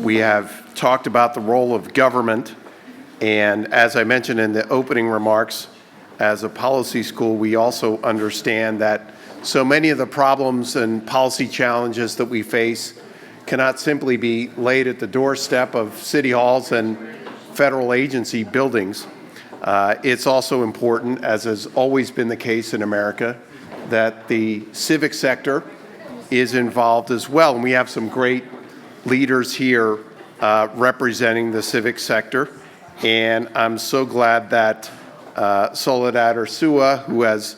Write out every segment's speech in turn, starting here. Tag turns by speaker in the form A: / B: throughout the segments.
A: We have talked about the role of government, and as I mentioned in the opening remarks, as a policy school, we also understand that so many of the problems and policy challenges that we face cannot simply be laid at the doorstep of city halls and federal agency buildings. It's also important, as has always been the case in America, that the civic sector is involved as well. And we have some great leaders here representing the civic sector. And I'm so glad that Soledad Ursua, who has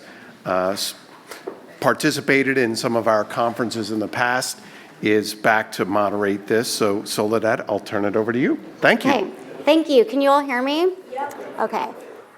A: participated in some of our conferences in the past, is back to moderate this. So Soledad, I'll turn it over to you. Thank you.
B: Okay, thank you. Can you all hear me? Yep. Okay.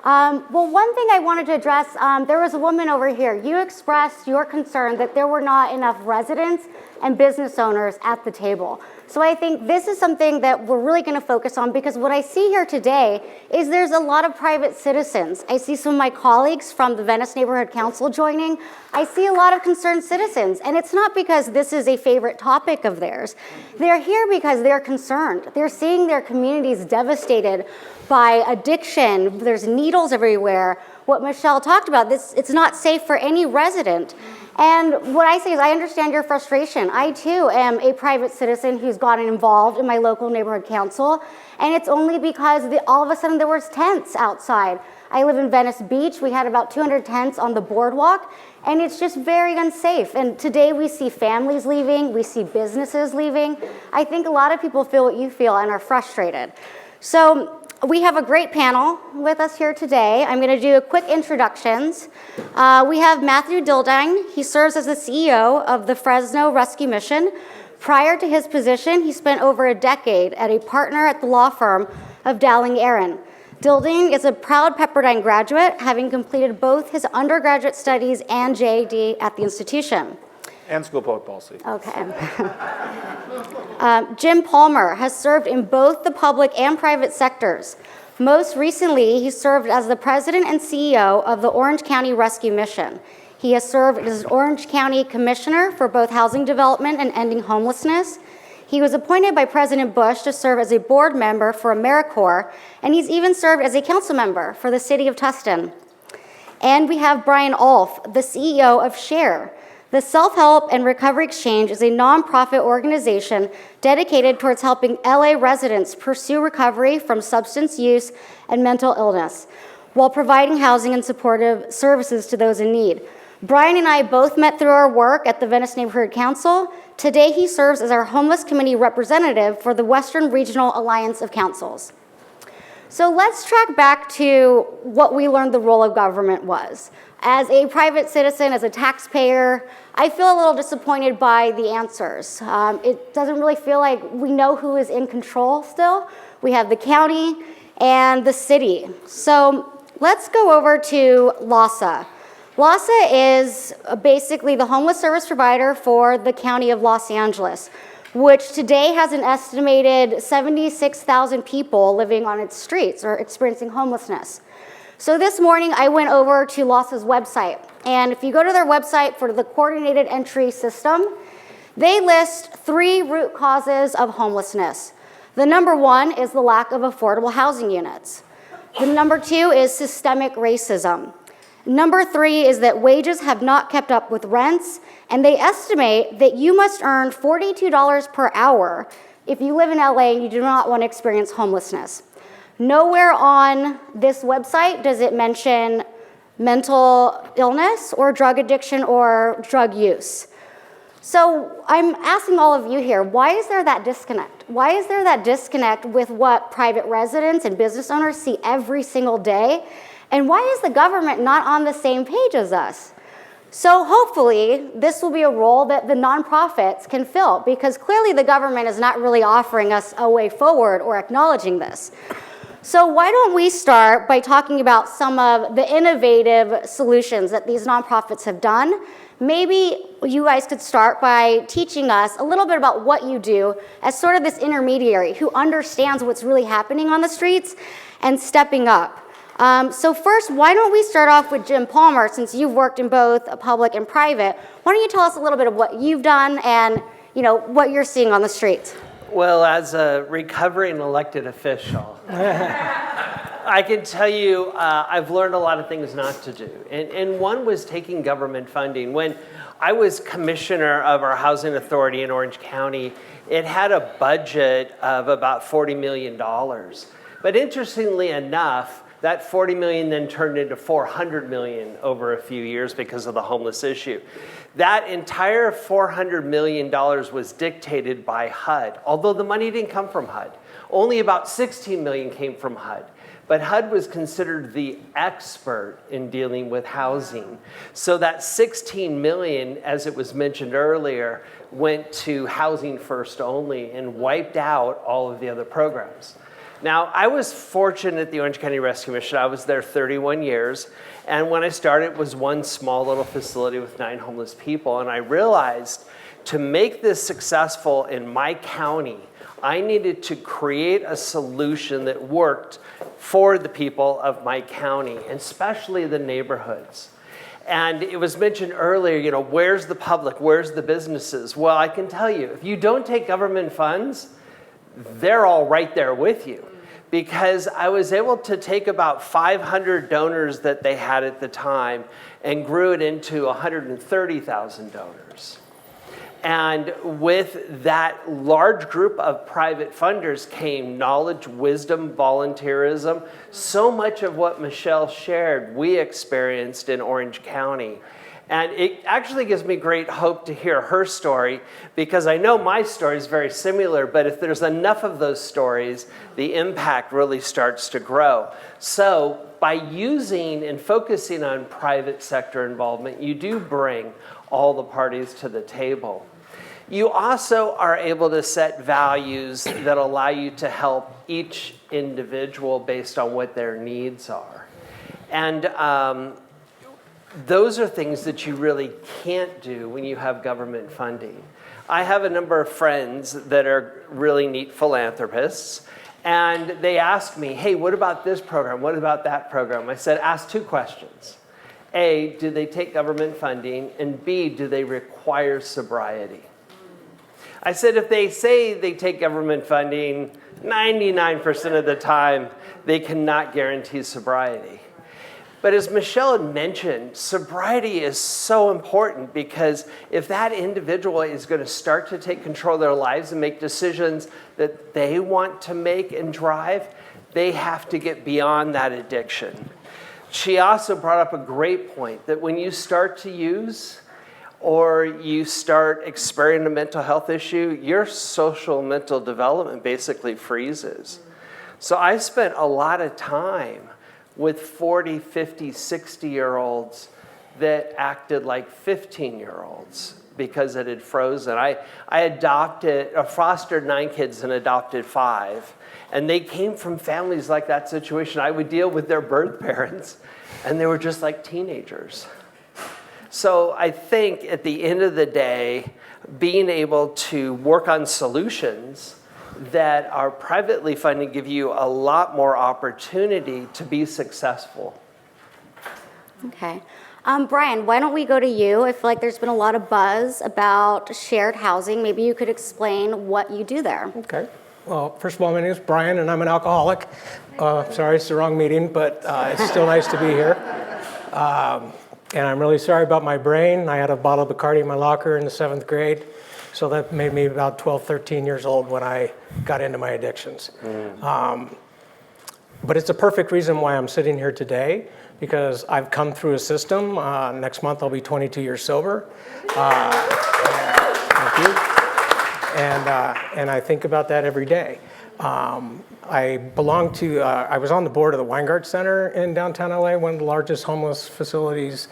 B: Well, one thing I wanted to address, there was a woman over here. You expressed your concern that there were not enough residents and business owners at the table. So I think this is something that we're really going to focus on, because what I see here today is there's a lot of private citizens. I see some of my colleagues from the Venice Neighborhood Council joining. I see a lot of concerned citizens, and it's not because this is a favorite topic of theirs. They're here because they're concerned. They're seeing their communities devastated by addiction. There's needles everywhere. What Michelle talked about, it's not safe for any resident. And what I say is, I understand your frustration. I too am a private citizen who's gotten involved in my local neighborhood council, and it's only because all of a sudden there was tents outside. I live in Venice Beach. We had about 200 tents on the boardwalk, and it's just very unsafe. And today we see families leaving, we see businesses leaving. I think a lot of people feel what you feel and are frustrated. So we have a great panel with us here today. I'm going to do a quick introductions. We have Matthew Dildine. He serves as the CEO of the Fresno Rescue Mission. Prior to his position, he spent over a decade as a partner at the law firm of Dowling Aaron. Dildine is a proud Pepperdine graduate, having completed both his undergraduate studies and JD at the institution.
C: And school public policy.
B: Okay. Jim Palmer has served in both the public and private sectors. Most recently, he served as the president and CEO of the Orange County Rescue Mission. He has served as Orange County Commissioner for both housing development and ending homelessness. He was appointed by President Bush to serve as a board member for AmeriCorps, and he's even served as a council member for the city of Tustin. And we have Brian Ulf, the CEO of SHARE. The Self-Help and Recovery Exchange is a nonprofit organization dedicated towards helping LA residents pursue recovery from substance use and mental illness, while providing housing and supportive services to those in need. Brian and I both met through our work at the Venice Neighborhood Council. Today he serves as our Homeless Committee representative for the Western Regional Alliance of Councils. So let's track back to what we learned the role of government was. As a private citizen, as a taxpayer, I feel a little disappointed by the answers. It doesn't really feel like we know who is in control still. We have the county and the city. So let's go over to LAHSA. LAHSA is basically the homeless service provider for the county of Los Angeles, which today has an estimated 76,000 people living on its streets or experiencing homelessness. So this morning I went over to LAHSA's website, and if you go to their website for the coordinated entry system, they list 3 root causes of homelessness. The number 1 is the lack of affordable housing units. The number 2 is systemic racism. Number 3 is that wages have not kept up with rents, and they estimate that you must earn $42 per hour if you live in LA and you do not want to experience homelessness. Nowhere on this website does it mention mental illness or drug addiction or drug use. So I'm asking all of you here, why is there that disconnect? Why is there that disconnect with what private residents and business owners see every single day? And why is the government not on the same page as us? So hopefully this will be a role that the nonprofits can fill, because clearly the government is not really offering us a way forward or acknowledging this. So why don't we start by talking about some of the innovative solutions that these nonprofits have done. Maybe you guys could start by teaching us a little bit about what you do as sort of this intermediary who understands what's really happening on the streets and stepping up. So first, why don't we start off with Jim Palmer, since you've worked in both public and private. Why don't you tell us a little bit of what you've done and what you're seeing on the streets?
C: Well, as a recovering elected official, I can tell you I've learned a lot of things not to do. And one was taking government funding. When I was commissioner of our housing authority in Orange County, it had a budget of about $40 million. But interestingly enough, that $40 million then turned into $400 million over a few years because of the homeless issue. That entire $400 million was dictated by HUD, although the money didn't come from HUD. Only about $16 million came from HUD. But HUD was considered the expert in dealing with housing. So that $16 million, as it was mentioned earlier, went to Housing First only and wiped out all of the other programs. Now, I was fortunate at the Orange County Rescue Mission. I was there 31 years. And when I started, it was one small little facility with 9 homeless people. And I realized to make this successful in my county, I needed to create a solution that worked for the people of my county, and especially the neighborhoods. And it was mentioned earlier, where's the public? Where's the businesses? Well, I can tell you, if you don't take government funds, they're all right there with you. Because I was able to take about 500 donors that they had at the time and grew it into 130,000 donors. And with that large group of private funders came knowledge, wisdom, volunteerism. So much of what Michelle shared, we experienced in Orange County. And it actually gives me great hope to hear her story, because I know my story is very similar, but if there's enough of those stories, the impact really starts to grow. So by using and focusing on private sector involvement, you do bring all the parties to the table. You also are able to set values that allow you to help each individual based on what their needs are. And those are things that you really can't do when you have government funding. I have a number of friends that are really neat philanthropists, and they ask me, hey, what about this program? What about that program? I said, ask 2 questions. A, do they take government funding? And B, do they require sobriety? I said, if they say they take government funding, 99% of the time, they cannot guarantee sobriety. But as Michelle had mentioned, sobriety is so important, because if that individual is going to start to take control of their lives and make decisions that they want to make and drive, they have to get beyond that addiction. She also brought up a great point that when you start to use or you start experiencing a mental health issue, your social mental development basically freezes. So I spent a lot of time with 40, 50, 60-year-olds that acted like 15-year-olds because it had frozen. I fostered 9 kids and adopted 5. And they came from families like that situation. I would deal with their birth parents, and they were just like teenagers. So I think at the end of the day, being able to work on solutions that are privately funded give you a lot more opportunity to be successful.
B: Okay. Brian, why don't we go to you? I feel like there's been a lot of buzz about shared housing. Maybe you could explain what you do there.
D: Okay. Well, first of all, my name is Brian, and I'm an alcoholic. Sorry, it's the wrong meeting, but it's still nice to be here. And I'm really sorry about my brain. I had a bottle of Bacardi in my locker in the 7th grade. So that made me about 12, 13 years old when I got into my addictions. But it's a perfect reason why I'm sitting here today, because I've come through a system. Next month I'll be 22 years sober. Thank you. And I think about that every day. I was on the board of the Weingart Center in downtown LA, one of the largest homeless facilities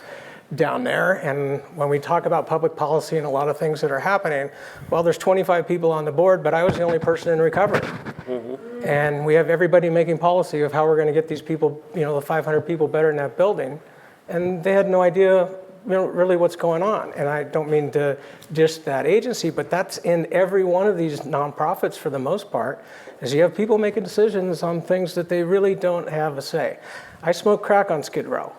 D: down there. And when we talk about public policy and a lot of things that are happening, well, there's 25 people on the board, but I was the only person in recovery. Mm-hmm. And we have everybody making policy of how we're going to get these people, the 500 people better in that building. And they had no idea really what's going on. And I don't mean to dish that agency, but that's in every one of these nonprofits for the most part, is you have people making decisions on things that they really don't have a say. I smoked crack on Skid Row.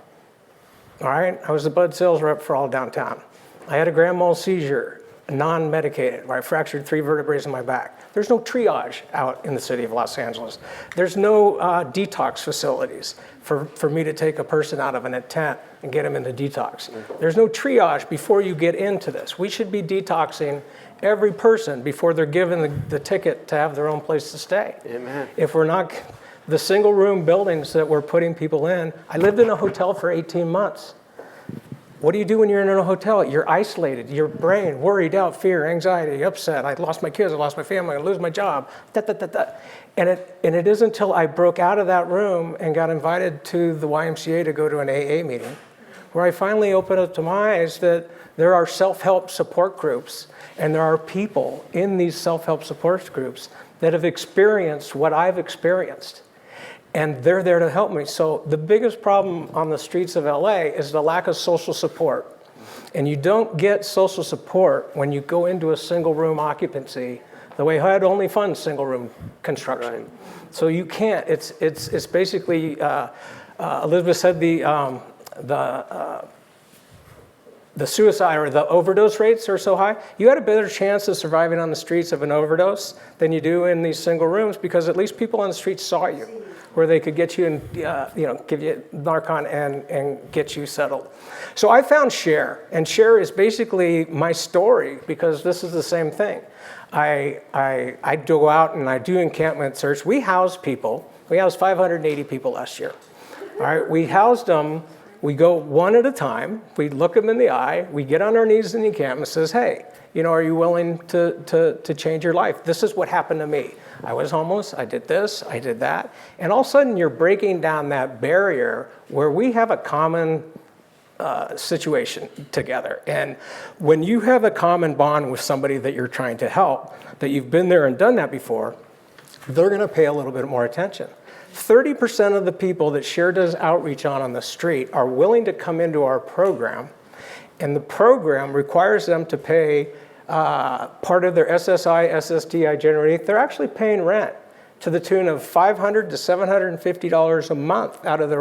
D: All right, I was the bud sales rep for all downtown. I had a grand mal seizure non-medicated, where I fractured 3 vertebrae in my back. There's no triage out in the city of Los Angeles. There's no detox facilities for me to take a person out of an tent and get them into detox. There's no triage before you get into this. We should be detoxing every person before they're given the ticket to have their own place to stay.
C: Amen.
D: If we're not, the single room buildings that we're putting people in, I lived in a hotel for 18 months. What do you do when you're in a hotel? You're isolated, your brain, worried, doubt, fear, anxiety, upset. I lost my kids, I lost my family, I lose my job, And it isn't until I broke out of that room and got invited to the YMCA to go to an AA meeting where I finally opened up to my eyes that there are self-help support groups and there are people in these self-help support groups that have experienced what I've experienced. And they're there to help me. So the biggest problem on the streets of LA is the lack of social support. And you don't get social support when you go into a single room occupancy the way HUD only funds single room construction. Right. So you can't, it's basically, Elizabeth said the suicide or the overdose rates are so high. You had a better chance of surviving on the streets of an overdose than you do in these single rooms because at least people on the streets saw you, where they could get you and give you Narcan and get you settled. So I found Share, and Share is basically my story because this is the same thing. I go out and I do encampment search. We house people. We housed 580 people last year. All right, we housed them. We go one at a time, we look them in the eye, we get on our knees in the encampment and says, hey, are you willing to change your life? This is what happened to me. I was homeless, I did this, I did that. And all of a sudden you're breaking down that barrier where we have a common situation together. And when you have a common bond with somebody that you're trying to help, that you've been there and done that before, they're gonna pay a little bit more attention. 30% of the people that Share does outreach on the street are willing to come into our program, and the program requires them to pay part of their SSI, SSDI generated. They're actually paying rent to the tune of $500 to $750 a month out of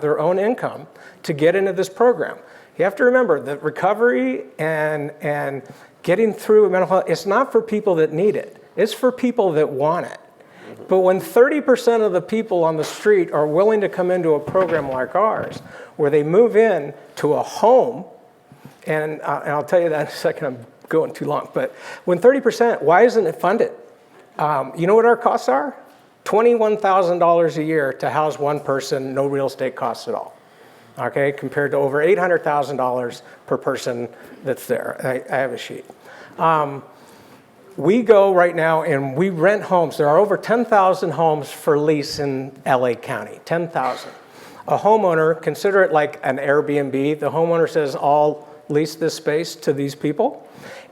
D: their own income to get into this program. You have to remember that recovery and getting through mental health, it's not for people that need it. It's for people that want it. But when 30% of the people on the street are willing to come into a program like ours, where they move in to a home, and I'll tell you that in a second, I'm going too long, but when 30%, why isn't it funded? You know what our costs are? $21,000 a year to house one person, no real estate costs at all. Okay, compared to over $800,000 per person that's there. I have a sheet. We go right now and we rent homes. There are over 10,000 homes for lease in LA County, 10,000. A homeowner, consider it like an Airbnb. The homeowner says, I'll lease this space to these people.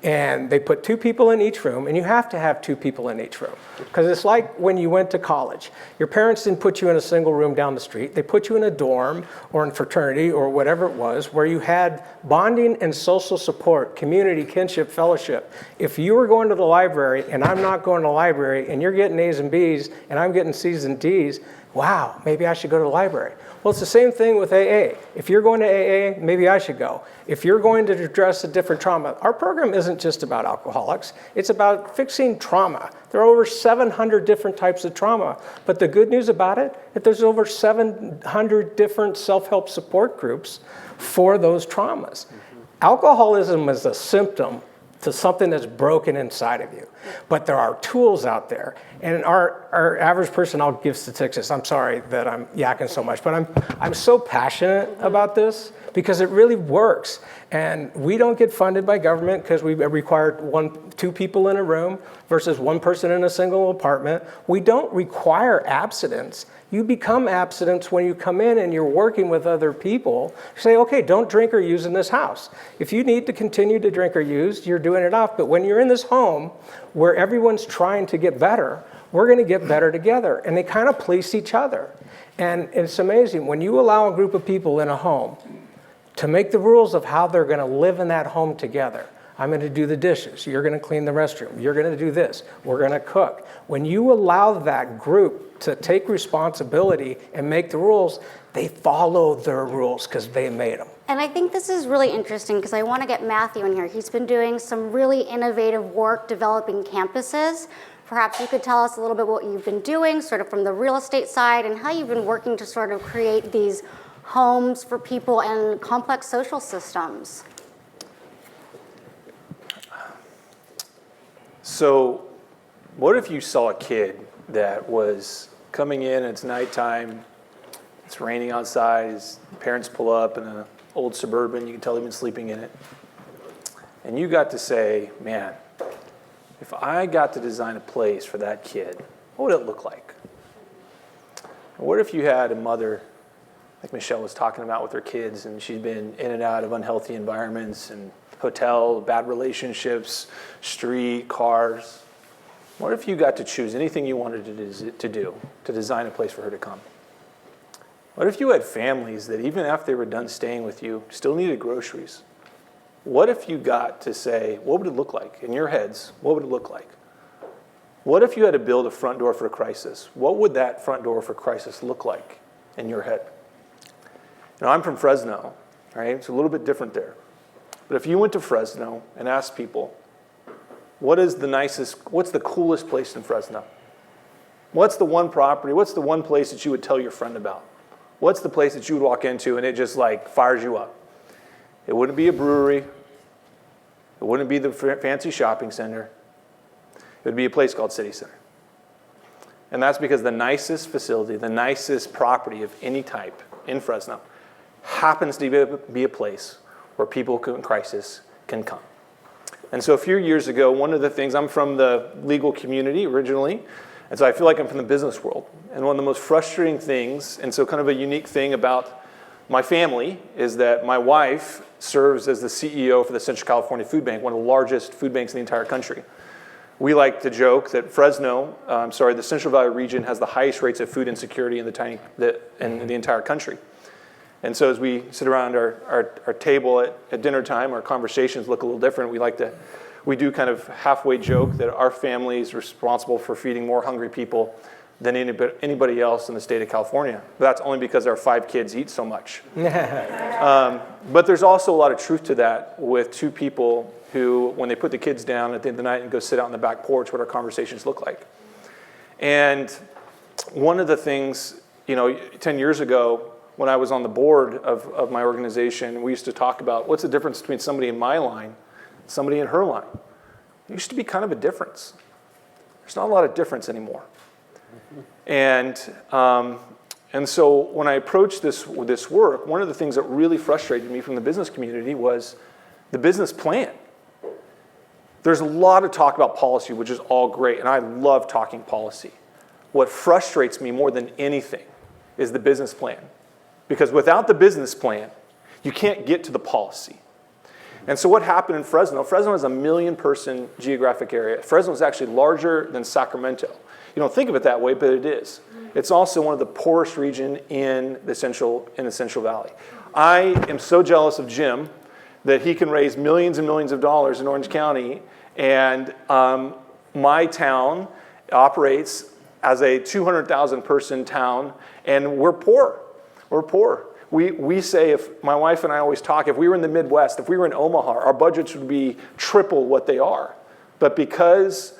D: And they put 2 people in each room, and you have to have 2 people in each room. Because it's like when you went to college. Your parents didn't put you in a single room down the street. They put you in a dorm or in fraternity or whatever it was, where you had bonding and social support, community, kinship, fellowship. If you were going to the library and I'm not going to the library, and you're getting A's and B's and I'm getting C's and D's, wow, maybe I should go to the library. Well, it's the same thing with AA. If you're going to AA, maybe I should go. If you're going to address a different trauma, our program isn't just about alcoholics. It's about fixing trauma. There are over 700 different types of trauma. But the good news about it, that there's over 700 different self-help support groups for those traumas. Alcoholism is a symptom to something that's broken inside of you. But there are tools out there. And our average person, I'll give statistics. I'm sorry that I'm yakking so much, but I'm so passionate about this because it really works. And we don't get funded by government because we require 2 people in a room versus 1 person in a single apartment. We don't require abstinence. You become abstinent when you come in and you're working with other people. You say, okay, don't drink or use in this house. If you need to continue to drink or use, you're doing it off. But when you're in this home where everyone's trying to get better, we're going to get better together. And they kind of police each other. And it's amazing. When you allow a group of people in a home to make the rules of how they're going to live in that home together, I'm going to do the dishes. You're going to clean the restroom. You're going to do this. We're going to cook. When you allow that group to take responsibility and make the rules, they follow their rules because they made them.
B: And I think this is really interesting because I want to get Matthew in here. He's been doing some really innovative work developing campuses. Perhaps you could tell us a little bit what you've been doing, sort of from the real estate side, and how you've been working to sort of create these homes for people and complex social systems.
E: So what if you saw a kid that was coming in, it's nighttime, it's raining outside, his parents pull up in an old Suburban, you can tell they've been sleeping in it, and you got to say, man, if I got to design a place for that kid, what would it look like? And what if you had a mother, like Michelle was talking about with her kids, and she'd been in and out of unhealthy environments and hotel, bad relationships, street, cars. What if you got to choose anything you wanted to do to design a place for her to come? What if you had families that even after they were done staying with you still needed groceries? What if you got to say, what would it look like? In your heads, what would it look like? What if you had to build a front door for a crisis? What would that front door for crisis look like in your head? Now, I'm from Fresno, right? It's a little bit different there. But if you went to Fresno and asked people, what's the coolest place in Fresno? What's the one property? What's the one place that you would tell your friend about? What's the place that you would walk into and it just like fires you up? It wouldn't be a brewery. It wouldn't be the fancy shopping center. It would be a place called City Center. And that's because the nicest facility, the nicest property of any type in Fresno happens to be a place where people in crisis can come. And so a few years ago, one of the things, I'm from the legal community originally, and so I feel like I'm from the business world. And one of the most frustrating things, and so kind of a unique thing about my family, is that my wife serves as the CEO for the Central California Food Bank, one of the largest food banks in the entire country. We like to joke that the Central Valley region has the highest rates of food insecurity in the entire country. And so as we sit around our table at dinner time, our conversations look a little different. We do kind of halfway joke that our family is responsible for feeding more hungry people than anybody else in the state of California. But that's only because our 5 kids eat so much. But there's also a lot of truth to that with 2 people who, when they put the kids down at the end of the night and go sit out on the back porch, what our conversations look like. And one of the things, 10 years ago, when I was on the board of my organization, we used to talk about what's the difference between somebody in my line and somebody in her line. There used to be kind of a difference. There's not a lot of difference anymore. And so when I approached this work, one of the things that really frustrated me from the business community was the business plan. There's a lot of talk about policy, which is all great, and I love talking policy. What frustrates me more than anything is the business plan. Because without the business plan, you can't get to the policy. And so what happened in Fresno? Fresno is a 1 million person geographic area. Fresno is actually larger than Sacramento. You don't think of it that way, but it is. It's also one of the poorest regions in the Central Valley. I am so jealous of Jim that he can raise millions and millions of dollars in Orange County, and my town operates as a 200,000 person town, and we're poor. We're poor. We say, if my wife and I always talk, if we were in the Midwest, if we were in Omaha, our budgets would be triple what they are. But because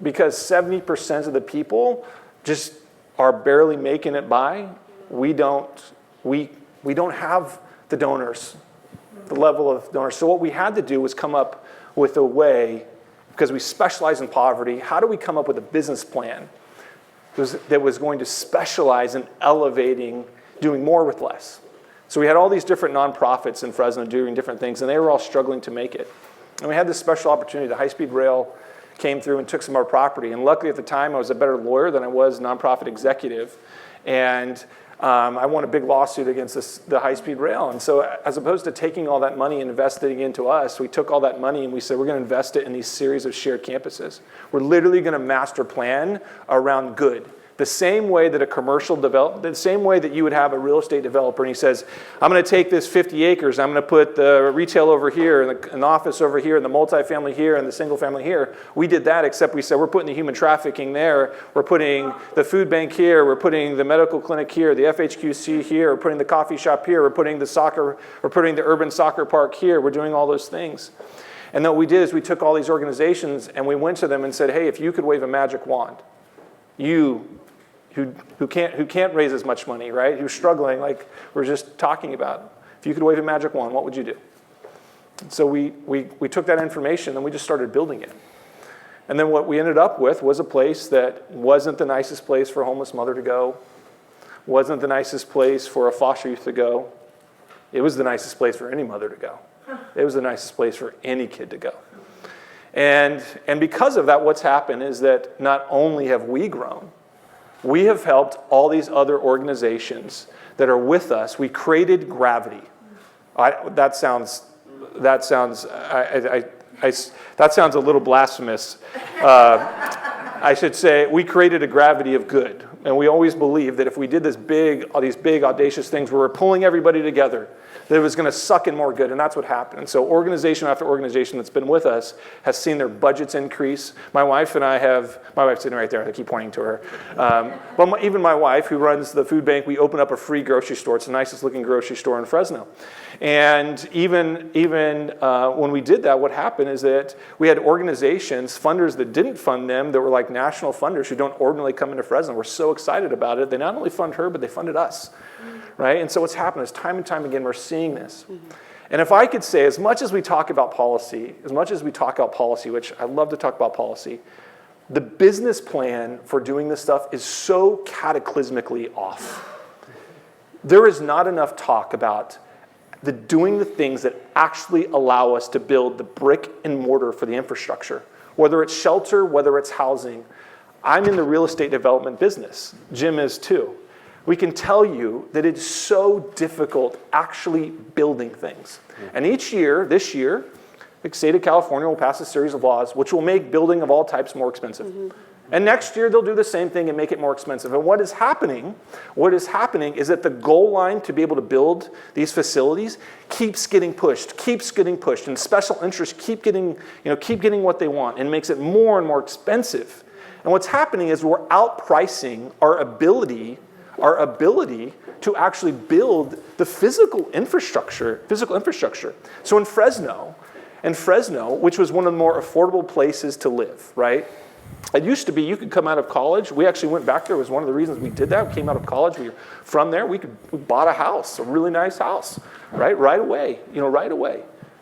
E: 70% of the people just are barely making it by, we don't have the donors, the level of donors. So what we had to do was come up with a way, because we specialize in poverty, how do we come up with a business plan that was going to specialize in elevating, doing more with less? So we had all these different nonprofits in Fresno doing different things, and they were all struggling to make it. And we had this special opportunity. The high-speed rail came through and took some of our property. And luckily at the time, I was a better lawyer than I was nonprofit executive. And I won a big lawsuit against the high-speed rail. And so as opposed to taking all that money and investing into us, we took all that money and we said, we're going to invest it in these series of shared campuses. We're literally going to master plan around good. The same way that the same way that you would have a real estate developer, and he says, I'm going to take this 50 acres, I'm going to put the retail over here, and an office over here, and the multifamily here, and the single family here. We did that, except we said, we're putting the human trafficking there, we're putting the food bank here, we're putting the medical clinic here, the FHQC here, we're putting the coffee shop here, we're putting the urban soccer park here, we're doing all those things. And then what we did is we took all these organizations and we went to them and said, hey, if you could wave a magic wand, you who can't raise as much money, right? Who's struggling, like we're just talking about. If you could wave a magic wand, what would you do? So we took that information and we just started building it. And then what we ended up with was a place that wasn't the nicest place for a homeless mother to go, wasn't the nicest place for a foster youth to go. It was the nicest place for any mother to go. It was the nicest place for any kid to go. And because of that, what's happened is that not only have we grown, we have helped all these other organizations that are with us. We created gravity. That sounds a little blasphemous. I should say we created a gravity of good. And we always believed that if we did all these big, audacious things where we're pulling everybody together, that it was going to suck in more good, and that's what happened. And so organization after organization that's been with us has seen their budgets increase. My wife's sitting right there, I keep pointing to her. But even my wife, who runs the food bank, we opened up a free grocery store. It's the nicest looking grocery store in Fresno. And even when we did that, what happened is that we had organizations, funders that didn't fund them, that were like national funders who don't ordinarily come into Fresno. We're so excited about it. They not only fund her, but they funded us. Right? And so what's happened is time and time again, we're seeing this. And if I could say, as much as we talk about policy, which I love to talk about policy, the business plan for doing this stuff is so cataclysmically off. There is not enough talk about doing the things that actually allow us to build the brick and mortar for the infrastructure, whether it's shelter, whether it's housing. I'm in the real estate development business. Jim is too. We can tell you that it's so difficult actually building things. And this year, the state of California will pass a series of laws which will make building of all types more expensive. And next year, they'll do the same thing and make it more expensive. And what is happening is that the goal line to be able to build these facilities keeps getting pushed, and special interests keep getting what they want, and makes it more and more expensive. And what's happening is we're outpricing our ability to actually build the physical infrastructure. So in Fresno, which was one of the more affordable places to live, right? It used to be you could come out of college. We actually went back there. It was one of the reasons we did that. We came out of college. We were from there. We bought a house, a really nice house, right away.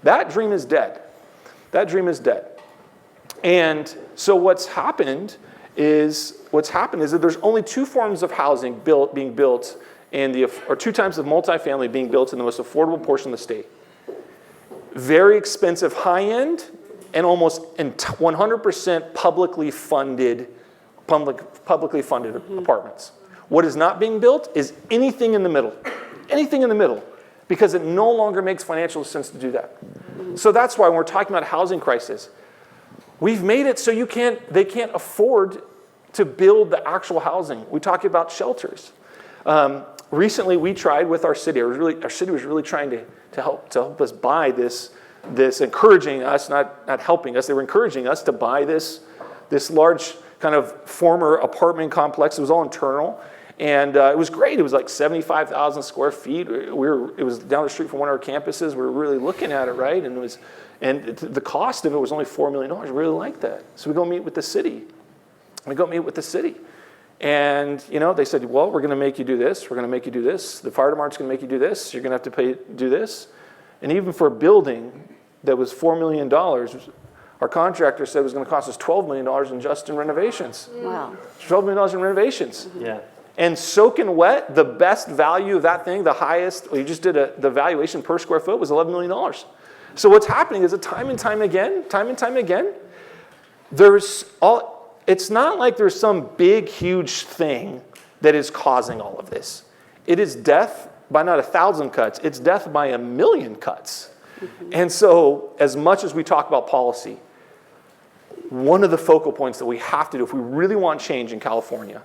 E: That dream is dead. And so what's happened is that there's only two forms of housing being built or two types of multifamily being built in the most affordable portion of the state. Very expensive high-end and almost 100% publicly funded apartments. What is not being built is anything in the middle, because it no longer makes financial sense to do that. So that's why when we're talking about housing crisis, we've made it so they can't afford to build the actual housing. We talk about shelters. Recently, we tried with our city. Our city was really trying to help us buy this, encouraging us, not helping us. They were encouraging us to buy this large kind of former apartment complex. It was all internal, and it was great. It was like 75,000 square feet. It was down the street from one of our campuses. We were really looking at it, right? And the cost of it was only $4 million. We really liked that. So we go meet with the city. And, they said, well, we're going to make you do this. We're going to make you do this. The fire department's going to make you do this. You're going to have to do this. And even for a building that was $4 million, our contractor said it was going to cost us $12 million in renovations.
B: Wow.
E: $12 million in renovations.
C: Yeah.
E: And soaking wet, the best value of that thing, the highest, we just did the valuation per square foot was $11 million. So what's happening is that time and time again, it's not like there's some big, huge thing that is causing all of this. It is death by not 1,000 cuts. It's death by 1,000,000 cuts. And so as much as we talk about policy, one of the focal points that we have to do if we really want change in California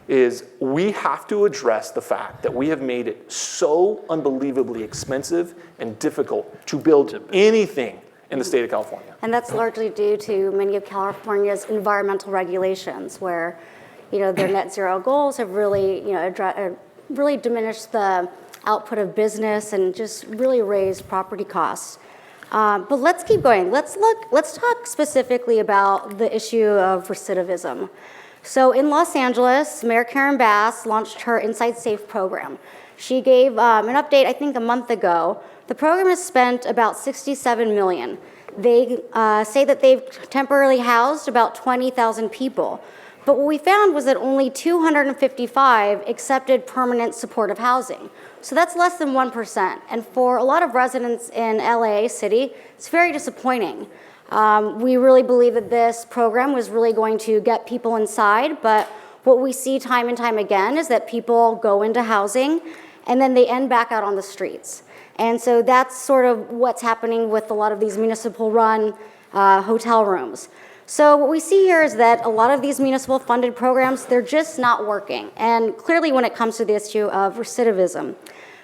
E: is we have to address the fact that we have made it so unbelievably expensive and difficult to build anything in the state of California.
B: And that's largely due to many of California's environmental regulations, where, their net zero goals have really, really diminished the output of business and just really raised property costs. But let's keep going. Let's talk specifically about the issue of recidivism. So in Los Angeles, Mayor Karen Bass launched her Inside Safe program. She gave an update, I think, a month ago. The program has spent about $67 million. They say that they've temporarily housed about 20,000 people. But what we found was that only 255 accepted permanent supportive housing. So that's less than 1%. And for a lot of residents in LA City, it's very disappointing. We really believe that this program was really going to get people inside, but what we see time and time again is that people go into housing and then they end back out on the streets. And so that's sort of what's happening with a lot of these municipal-run hotel rooms. So what we see here is that a lot of these municipal funded programs, they're just not working. And clearly when it comes to the issue of recidivism.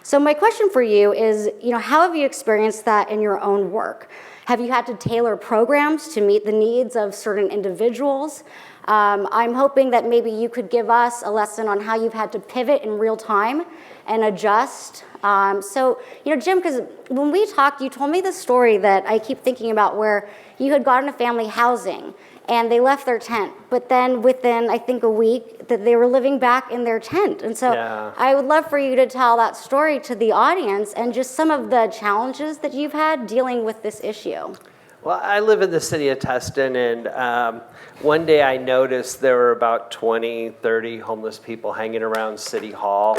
B: So my question for you is, how have you experienced that in your own work? Have you had to tailor programs to meet the needs of certain individuals? I'm hoping that maybe you could give us a lesson on how you've had to pivot in real time and adjust. Jim, because when we talked, you told me the story that I keep thinking about where you had gotten a family housing and they left their tent, but then within, I think, a week, that they were living back in their tent. And so I would love for you to tell that story to the audience and just some of the challenges that you've had dealing with this issue.
C: Well, I live in the city of Tustin, and one day I noticed there were about 20, 30 homeless people hanging around City Hall.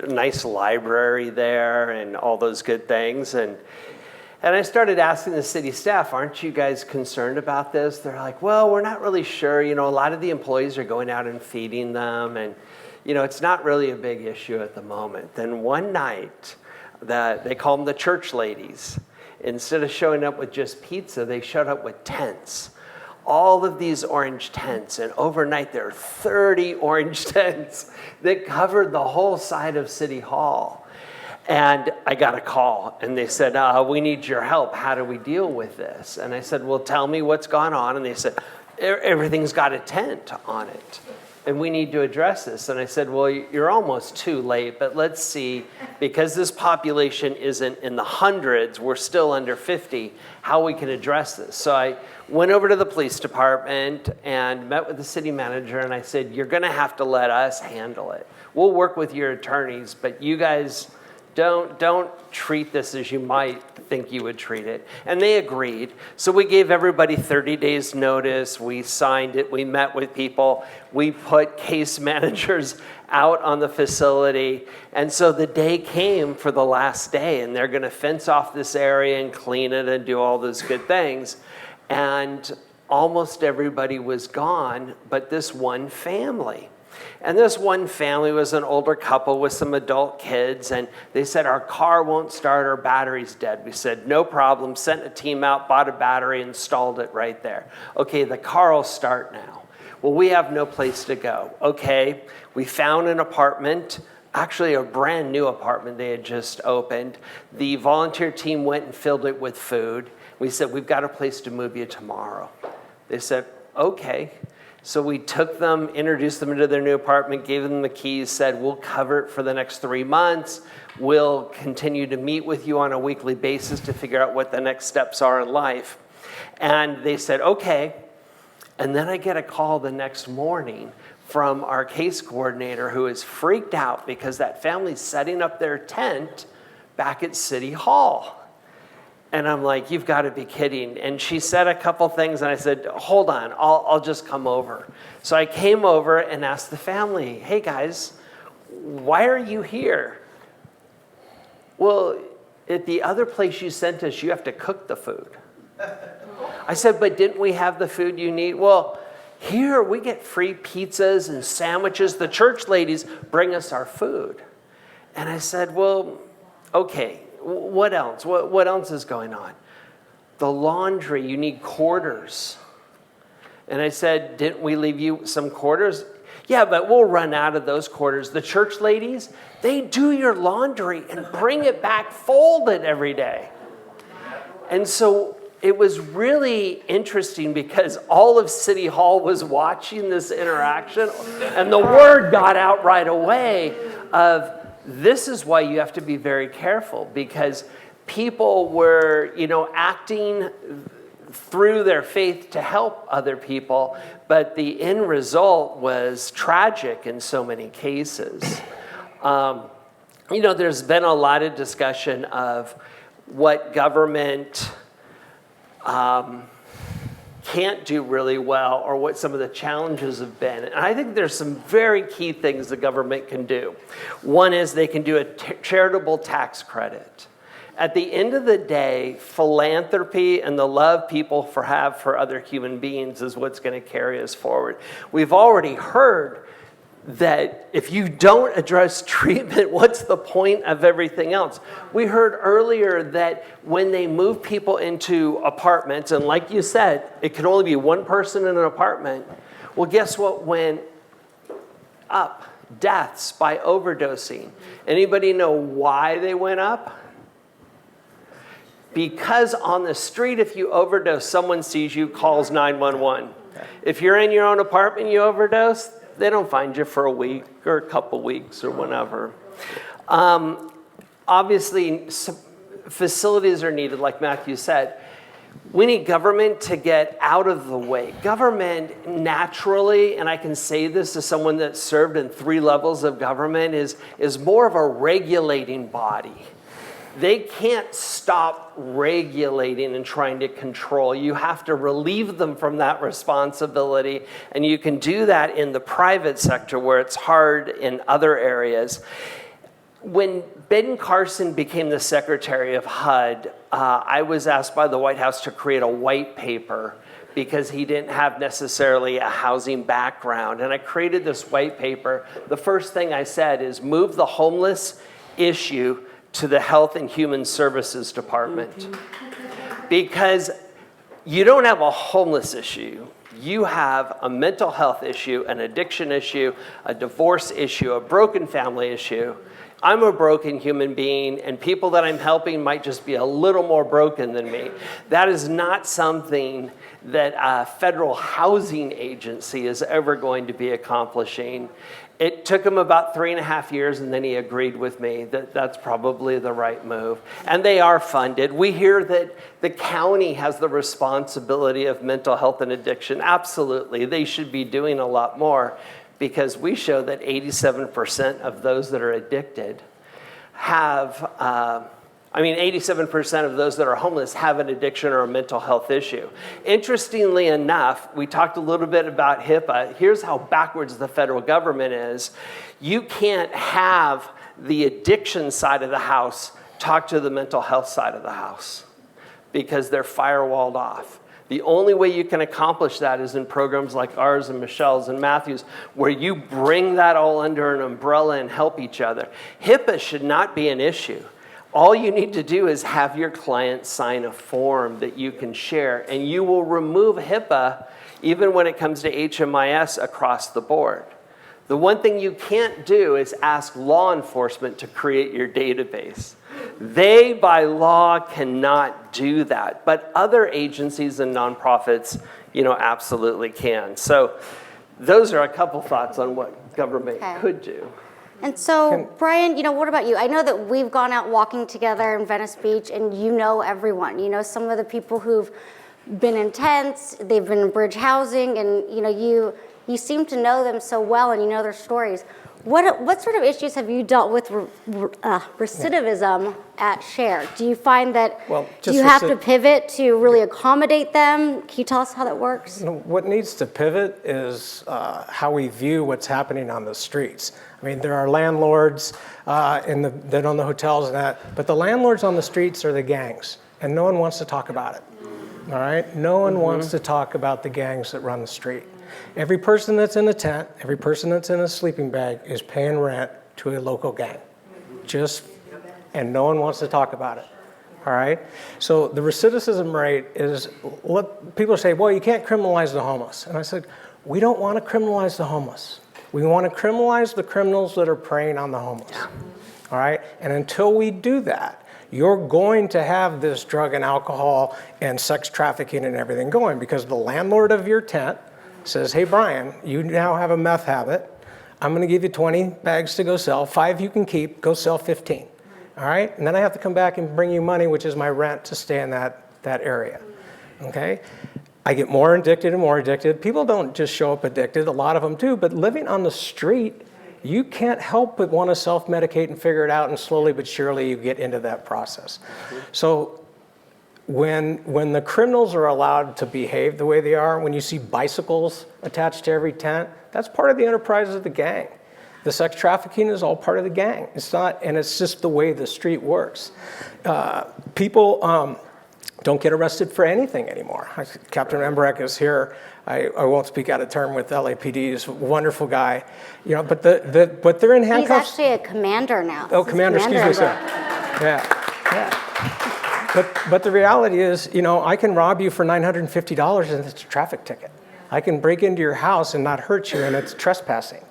C: Nice library there and all those good things. And I started asking the city staff, aren't you guys concerned about this? They're like, well, we're not really sure. A lot of the employees are going out and feeding them, and it's not really a big issue at the moment. Then one night, they call them the church ladies. Instead of showing up with just pizza, they showed up with tents. All of these orange tents, and overnight there are 30 orange tents that covered the whole side of City Hall. And I got a call, and they said, we need your help. How do we deal with this? And I said, well, tell me what's gone on. And they said, everything's got a tent on it, and we need to address this. And I said, well, you're almost too late, but let's see, because this population isn't in the hundreds, we're still under 50, how we can address this. So I went over to the police department and met with the city manager, and I said, you're gonna have to let us handle it. We'll work with your attorneys, but you guys don't treat this as you might think you would treat it. And they agreed. So we gave everybody 30 days notice. We signed it. We met with people. We put case managers out on the facility. And so the day came for the last day, and they're going to fence off this area and clean it and do all those good things. And almost everybody was gone, but this one family. And this one family was an older couple with some adult kids, and they said, our car won't start, our battery's dead. We said, no problem, sent a team out, bought a battery, installed it right there. Okay, the car will start now. Well, we have no place to go. Okay, we found an apartment, actually a brand new apartment they had just opened. The volunteer team went and filled it with food. We said, we've got a place to move you tomorrow. They said, okay. So we took them, introduced them into their new apartment, gave them the keys, said, we'll cover it for the next 3 months. We'll continue to meet with you on a weekly basis to figure out what the next steps are in life. And they said, okay. And then I get a call the next morning from our case coordinator who is freaked out because that family's setting up their tent back at City Hall. And I'm like, you've got to be kidding. And she said a couple things, and I said, hold on, I'll just come over. So I came over and asked the family, hey guys, why are you here? Well, at the other place you sent us, you have to cook the food. I said, but didn't we have the food you need? Well, here we get free pizzas and sandwiches. The church ladies bring us our food. And I said, well, okay. What else? What else is going on? The laundry, you need quarters. And I said, didn't we leave you some quarters? Yeah, but we'll run out of those quarters. The church ladies, they do your laundry and bring it back folded every day. And so it was really interesting because all of City Hall was watching this interaction, and the word got out right away of, this is why you have to be very careful, because people were, acting through their faith to help other people, but the end result was tragic in so many cases. There's been a lot of discussion of what government can't do really well, or what some of the challenges have been. And I think there's some very key things the government can do. One is they can do a charitable tax credit. At the end of the day, philanthropy and the love people have for other human beings is what's going to carry us forward. We've already heard that if you don't address treatment, what's the point of everything else? We heard earlier that when they move people into apartments, and like you said, it can only be one person in an apartment. Well, guess what went up? Deaths by overdosing. Anybody know why they went up? Because on the street, if you overdose, someone sees you, calls 911. If you're in your own apartment, you overdose, they don't find you for a week or a couple weeks or whenever. Obviously, facilities are needed, like Matthew said. We need government to get out of the way. Government naturally, and I can say this as someone that served in 3 levels of government, is more of a regulating body. They can't stop regulating and trying to control. You have to relieve them from that responsibility, and you can do that in the private sector where it's hard in other areas. When Ben Carson became the secretary of HUD, I was asked by the White House to create a white paper because he didn't have necessarily a housing background. And I created this white paper. The first thing I said is move the homeless issue to the Health and Human Services Department. Because you don't have a homeless issue. You have a mental health issue, an addiction issue, a divorce issue, a broken family issue. I'm a broken human being, and people that I'm helping might just be a little more broken than me. That is not something that a federal housing agency is ever going to be accomplishing. It took him about 3.5 years, and then he agreed with me that that's probably the right move. And they are funded. We hear that the county has the responsibility of mental health and addiction. Absolutely. They should be doing a lot more, because we show that 87% of those that are addicted have, 87% of those that are homeless have an addiction or a mental health issue. Interestingly enough, we talked a little bit about HIPAA. Here's how backwards the federal government is. You can't have the addiction side of the house talk to the mental health side of the house because they're firewalled off. The only way you can accomplish that is in programs like ours and Michelle's and Matthew's, where you bring that all under an umbrella and help each other. HIPAA should not be an issue. All you need to do is have your client sign a form that you can share, and you will remove HIPAA even when it comes to HMIS across the board. The one thing you can't do is ask law enforcement to create your database. They, by law, cannot do that, but other agencies and nonprofits, absolutely can. So those are a couple thoughts on what government could do.
B: And so, Brian, what about you? I know that we've gone out walking together in Venice Beach, and you know everyone. You know some of the people who've been in tents, they've been in bridge housing, and you seem to know them so well, and you know their stories. What sort of issues have you dealt with recidivism at Share? Do you find that you have to pivot to really accommodate them? Can you tell us how that works?
D: What needs to pivot is how we view what's happening on the streets. There are landlords that own the hotels and that, but the landlords on the streets are the gangs, and no one wants to talk about it. All right? No one wants to talk about the gangs that run the street. Every person that's in a tent, every person that's in a sleeping bag is paying rent to a local gang. And no one wants to talk about it. All right? So the recidivism rate is, people say, well, you can't criminalize the homeless. And I said, we don't want to criminalize the homeless. We want to criminalize the criminals that are preying on the homeless. All right? And until we do that, you're going to have this drug and alcohol and sex trafficking and everything going, because the landlord of your tent says, hey, Brian, you now have a meth habit. I'm going to give you 20 bags to go sell. 5 you can keep. Go sell 15. All right? And then I have to come back and bring you money, which is my rent, to stay in that area. Okay? I get more addicted and more addicted. People don't just show up addicted. A lot of them do. But living on the street, you can't help but want to self-medicate and figure it out, and slowly but surely you get into that process. So when the criminals are allowed to behave the way they are, when you see bicycles attached to every tent, that's part of the enterprise of the gang. The sex trafficking is all part of the gang. It's not, and it's just the way the street works. People don't get arrested for anything anymore. Captain Embrek is here. I won't speak out of turn with LAPD. He's a wonderful guy, but they're in handcuffs.
B: He's actually a commander now.
D: Oh, commander, excuse me, sir. Yeah. But the reality is, I can rob you for $950 and it's a traffic ticket. I can break into your house and not hurt you, and it's trespassing.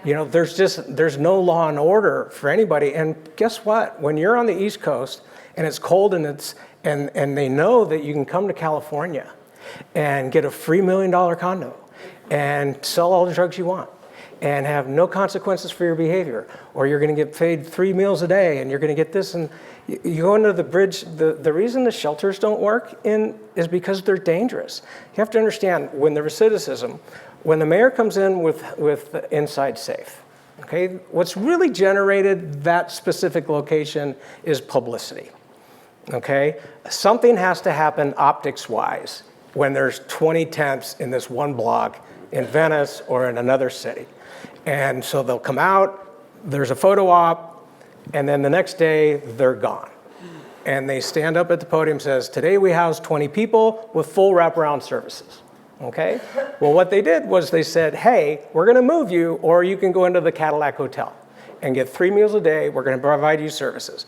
D: There's no law and order for anybody. And guess what? When you're on the East Coast and it's cold and and they know that you can come to California and get a free $1 million condo and sell all the drugs you want and have no consequences for your behavior, or you're going to get paid 3 meals a day and you're going to get this, and you go under the bridge. The reason the shelters don't work is because they're dangerous. You have to understand, when the recidivism, when the mayor comes in with inside safe, okay, what's really generated that specific location is publicity. Okay, something has to happen optics-wise when there's 20 tents in this one block in Venice or in another city. And so they'll come out, there's a photo op, and then the next day they're gone. And they stand up at the podium and says, today we house 20 people with full wraparound services. Okay? Well, what they did was they said, hey, we're going to move you, or you can go into the Cadillac Hotel and get 3 meals a day. We're going to provide you services.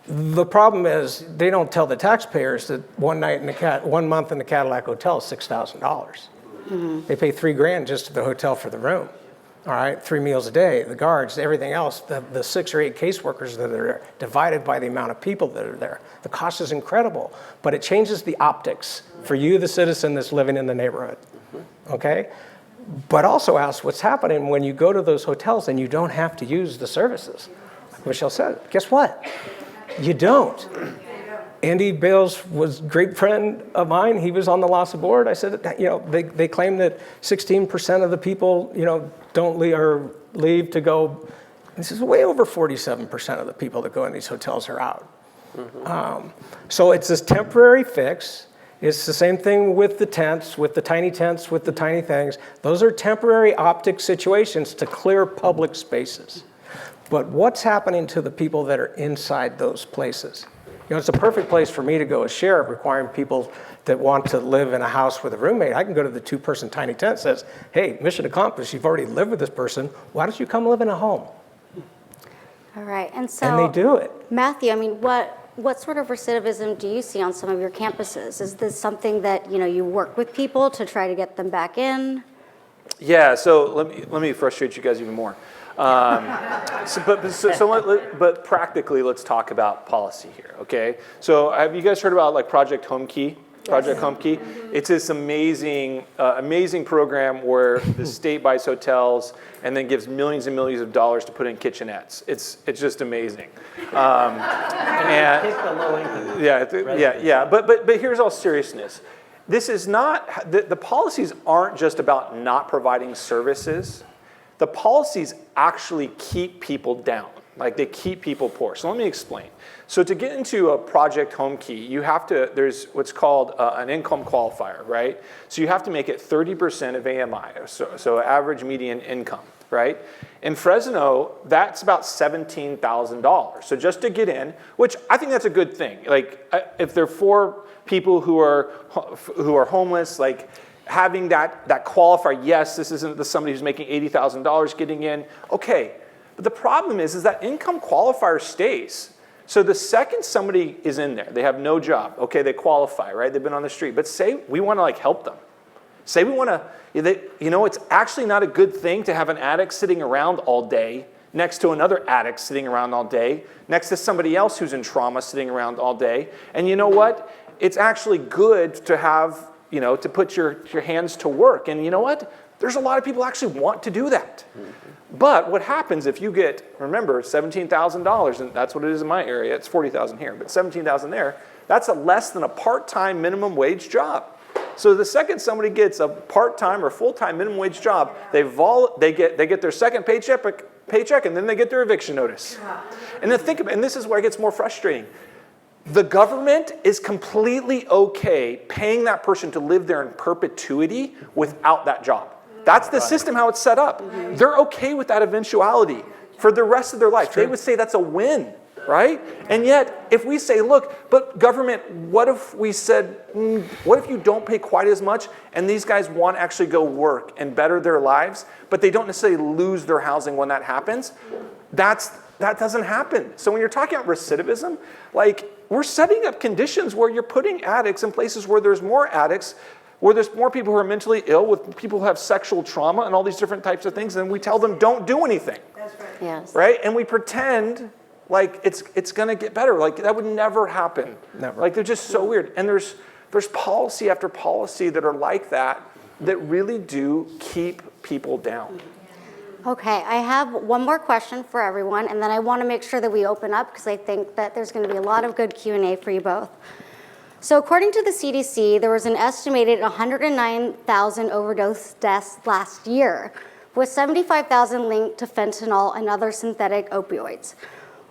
D: The problem is they don't tell the taxpayers that 1 month in the Cadillac Hotel is $6,000. Mm-hmm. They pay $3,000 just to the hotel for the room. All right, 3 meals a day, the guards, everything else, the 6 or 8 caseworkers that are there, divided by the amount of people that are there. The cost is incredible, but it changes the optics for you, the citizen that's living in the neighborhood. Okay? But also ask what's happening when you go to those hotels and you don't have to use the services. Like Michelle said, guess what? You don't. Andy Bales was a great friend of mine. He was on the LAHSA board. I said, they claim that 16% of the people, don't leave or leave to go. This is way over 47% of the people that go in these hotels are out. Mm-hmm. So it's this temporary fix. It's the same thing with the tents, with the tiny things. Those are temporary optic situations to clear public spaces. But what's happening to the people that are inside those places? It's a perfect place for me to go as sheriff, requiring people that want to live in a house with a roommate. I can go to the 2-person tiny tent that says, hey, mission accomplished. You've already lived with this person. Why don't you come live in a home?
B: All right. And
D: they do it.
B: Matthew, what sort of recidivism do you see on some of your campuses? Is this something that, you work with people to try to get them back in?
E: Yeah, so let me frustrate you guys even more. But practically, let's talk about policy here, okay? So have you guys heard about Project Home Key? Project Home Key. It's this amazing program where the state buys hotels and then gives millions and millions of dollars to put in kitchenettes. It's just amazing. But here's all seriousness. This is not the policies aren't just about not providing services. The policies actually keep people down. They keep people poor. So let me explain. So to get into a Project Home Key, there's what's called an income qualifier, right? So you have to make it 30% of AMI, so average median income, right? In Fresno, that's about $17,000. So just to get in, which I think that's a good thing. If there are 4 people who are homeless, having that qualifier, yes, this isn't somebody who's making $80,000 getting in, okay. But the problem is that income qualifier stays. So the second somebody is in there, they have no job, okay, they qualify, right? They've been on the street. But say we want to help them. Say we want to, it's actually not a good thing to have an addict sitting around all day next to another addict sitting around all day, next to somebody else who's in trauma sitting around all day. And you know what? It's actually good to have, to put your hands to work. And you know what? There's a lot of people who actually want to do that. But what happens if you get, remember, $17,000, and that's what it is in my area, it's $40,000 here, but $17,000 there, that's less than a part-time minimum wage job. So the second somebody gets a part-time or full-time minimum wage job, they get their second paycheck, and then they get their eviction notice. And then think about, and this is where it gets more frustrating. The government is completely okay paying that person to live there in perpetuity without that job. That's the system, how it's set up. They're okay with that eventuality for the rest of their life. They would say that's a win, right? And yet, if we say, look, but government, what if we said, what if you don't pay quite as much and these guys want to actually go work and better their lives, but they don't necessarily lose their housing when that happens? That doesn't happen. So when you're talking about recidivism, we're setting up conditions where you're putting addicts in places where there's more addicts, where there's more people who are mentally ill, with people who have sexual trauma and all these different types of things, and we tell them don't do anything.
F: That's right.
B: Yes.
E: Right? And we pretend like it's going to get better. Like that would never happen.
D: Never.
E: Like they're just so weird. And there's policy after policy that are like that really do keep people down.
B: Okay, I have one more question for everyone, and then I want to make sure that we open up because I think that there's going to be a lot of good Q&A for you both. So according to the CDC, there was an estimated 109,000 overdose deaths last year, with 75,000 linked to fentanyl and other synthetic opioids.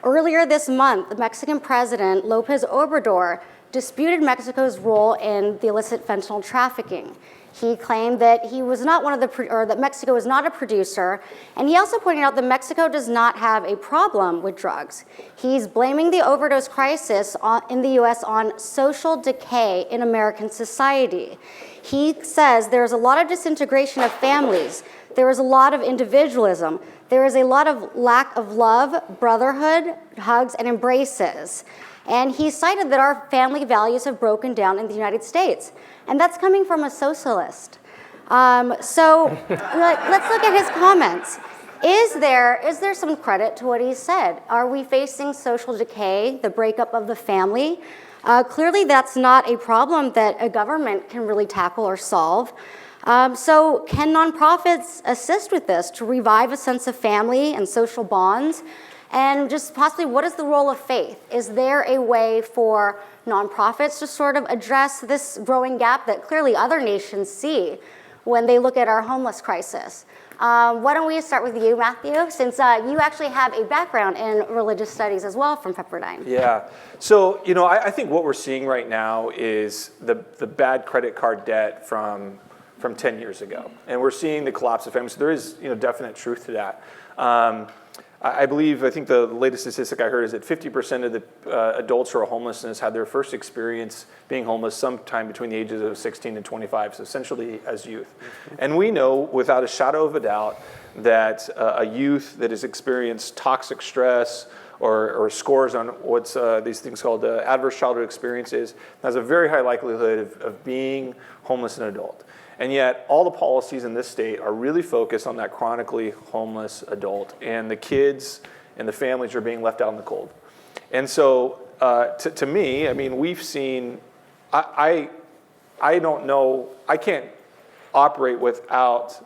B: Earlier this month, the Mexican president, López Obrador, disputed Mexico's role in the illicit fentanyl trafficking. He claimed that he was not that Mexico is not a producer, and he also pointed out that Mexico does not have a problem with drugs. He's blaming the overdose crisis in the U.S. on social decay in American society. He says there is a lot of disintegration of families. There is a lot of individualism. There is a lot of lack of love, brotherhood, hugs, and embraces. And he cited that our family values have broken down in the United States. And that's coming from a socialist. So let's look at his comments. Is there some credit to what he said? Are we facing social decay, the breakup of the family? Clearly, that's not a problem that a government can really tackle or solve. So can nonprofits assist with this to revive a sense of family and social bonds? And just possibly, what is the role of faith? Is there a way for nonprofits to sort of address this growing gap that clearly other nations see when they look at our homeless crisis? Why don't we start with you, Matthew, since you actually have a background in religious studies as well from Pepperdine.
E: Yeah. So, I think what we're seeing right now is the bad credit card debt from 10 years ago. And we're seeing the collapse of families. So there is, definite truth to that. I think the latest statistic I heard is that 50% of the adults who are homelessness had their first experience being homeless sometime between the ages of 16 and 25, so essentially as youth. And we know without a shadow of a doubt that a youth that has experienced toxic stress or scores on what's these things called adverse childhood experiences has a very high likelihood of being homeless as an adult. And yet, all the policies in this state are really focused on that chronically homeless adult, and the kids and the families are being left out in the cold. And so, to me, we've seen. I don't know. I can't operate without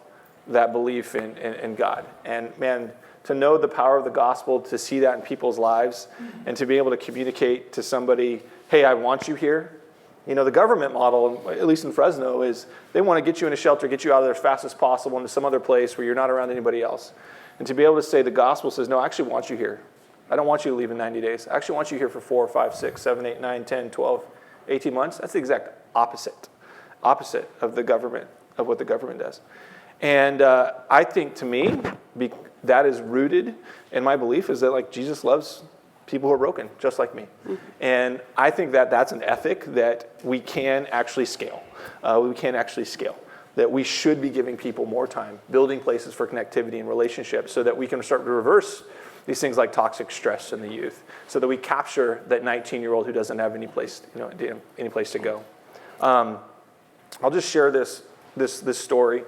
E: that belief in God. And man, to know the power of the gospel, to see that in people's lives, and to be able to communicate to somebody, "Hey, I want you here." The government model, at least in Fresno, is they want to get you in a shelter, get you out of there as fast as possible into some other place where you're not around anybody else. And to be able to say the gospel says, no, I actually want you here. I don't want you to leave in 90 days. I actually want you here for 4, 5, 6, 7, 8, 9, 10, 12, 18 months. That's the exact opposite of the government, of what the government does. And I think, to me, that is rooted in my belief is that Jesus loves people who are broken, just like me. And I think that that's an ethic that we can actually scale. That we should be giving people more time, building places for connectivity and relationships so that we can start to reverse these things like toxic stress in the youth, so that we capture that 19-year-old who doesn't have any place to go. I'll just share this this story.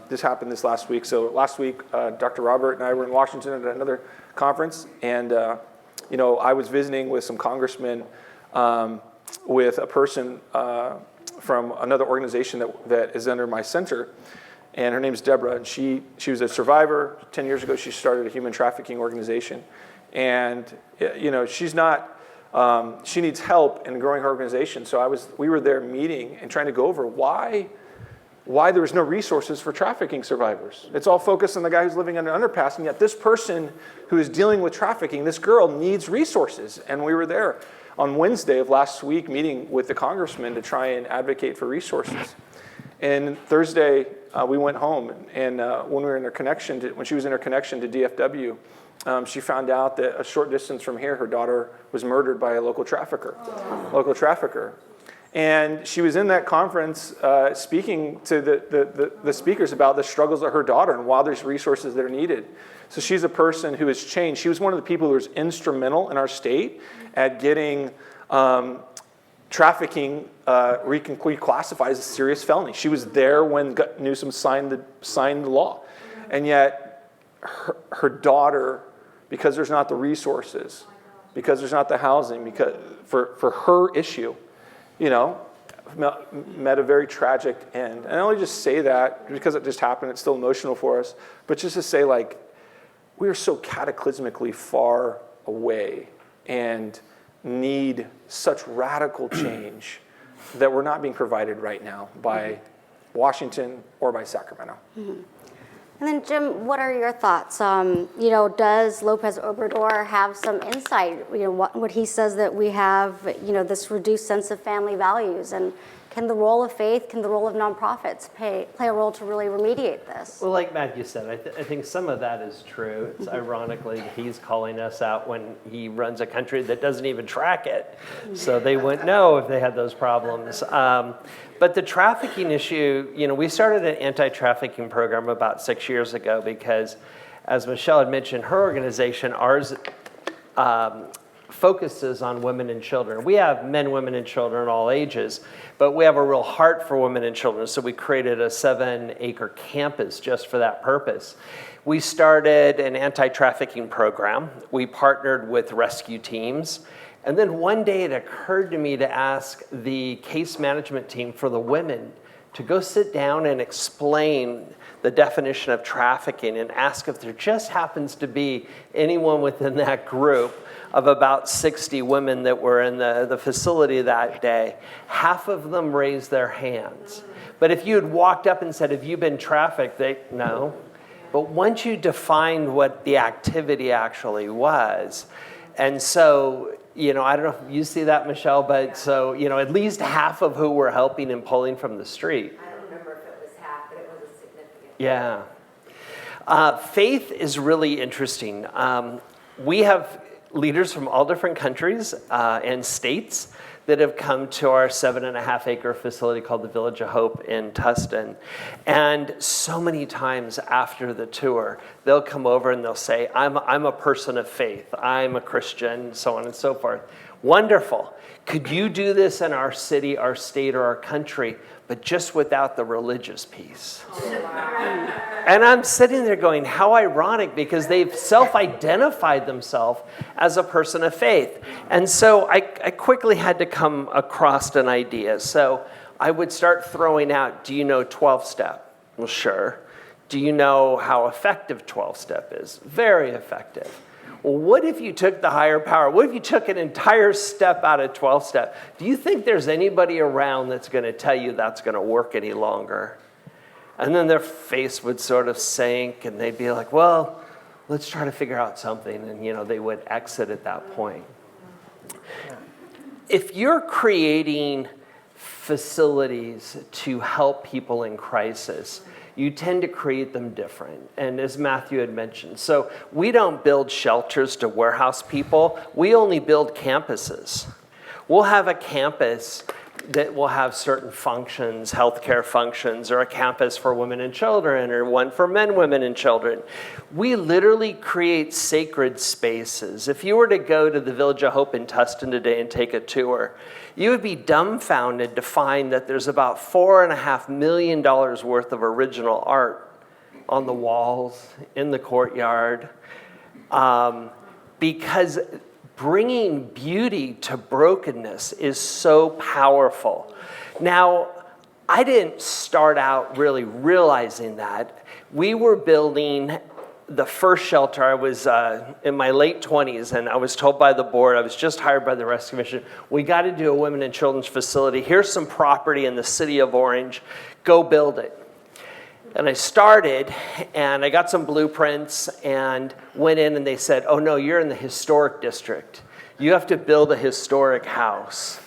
E: This happened this last week. So last week, Dr. Robert and I were in Washington at another conference, and I was visiting with some congressmen with a person from another organization that is under my center, and her name's Deborah, and she was a survivor. 10 years ago, she started a human trafficking organization, and she's not. She needs help in growing her organization. So we were there meeting and trying to go over why there was no resources for trafficking survivors. It's all focused on the guy who's living under an underpass, and yet this person who is dealing with trafficking, this girl, needs resources. And we were there on Wednesday of last week meeting with the congressman to try and advocate for resources. And Thursday, we went home, and when she was in her connection to DFW, she found out that a short distance from here, her daughter was murdered by a local trafficker. And she was in that conference speaking to the speakers about the struggles of her daughter and why there's resources that are needed. So she's a person who has changed. She was one of the people who was instrumental in our state at getting trafficking reclassified as a serious felony. She was there when Newsom signed the law. And yet her daughter, because there's not the resources, because there's not the housing, because for her issue, met a very tragic end. And I only just say that because it just happened, it's still emotional for us, but just to say, we are so cataclysmically far away and need such radical change that we're not being provided right now by Washington or by Sacramento.
B: Mm-hmm. And then, Jim, what are your thoughts? Does Lopez Obrador have some insight? What he says that we have, this reduced sense of family values, and can the role of faith, can the role of nonprofits play a role to really remediate this?
C: Well, like Matthew said, I think some of that is true. It's ironically, he's calling us out when he runs a country that doesn't even track it. So they wouldn't know if they had those problems. But the trafficking issue, we started an anti-trafficking program about 6 years ago because, as Michelle had mentioned, her organization, ours, focuses on women and children. We have men, women, and children all ages, but we have a real heart for women and children, so we created a 7-acre campus just for that purpose. We started an anti-trafficking program. We partnered with rescue teams. And then one day it occurred to me to ask the case management team for the women to go sit down and explain the definition of trafficking and ask if there just happens to be anyone within that group of about 60 women that were in the facility that day. Half of them raised their hands. But if you had walked up and said, have you been trafficked? No. But once you defined what the activity actually was, and so, I don't know if you see that, Michelle, but so, at least half of who were helping and pulling from the street.
F: I don't remember if it was half, but it was a significant.
C: Yeah. Faith is really interesting. We have leaders from all different countries and states that have come to our 7.5-acre facility called the Village of Hope in Tustin. And so many times after the tour, they'll come over and they'll say, I'm a person of faith, I'm a Christian, so on and so forth. Wonderful. Could you do this in our city, our state, or our country, but just without the religious piece? And I'm sitting there going, how ironic, because they've self-identified themselves as a person of faith. And so I quickly had to come across an idea. So I would start throwing out, do you know 12-step? Well, sure. Do you know how effective 12-step is? Very effective. Well, what if you took the higher power? What if you took an entire step out of 12-step? Do you think there's anybody around that's going to tell you that's going to work any longer? And then their face would sort of sink, and they'd be like, well, let's try to figure out something. And, they would exit at that point. If you're creating facilities to help people in crisis, you tend to create them different. And as Matthew had mentioned, so we don't build shelters to warehouse people. We only build campuses. We'll have a campus that will have certain functions, healthcare functions, or a campus for women and children, or one for men, women, and children. We literally create sacred spaces. If you were to go to the Village of Hope in Tustin today and take a tour, you would be dumbfounded to find that there's about $4.5 million worth of original art on the walls, in the courtyard, because bringing beauty to brokenness is so powerful. Now, I didn't start out really realizing that. We were building the first shelter. I was in my late 20s, and I was told by the board, I was just hired by the Rescue Mission, we got to do a women and children's facility. Here's some property in the city of Orange. Go build it. And I started, and I got some blueprints, and went in, and they said, oh no, you're in the historic district. You have to build a historic house.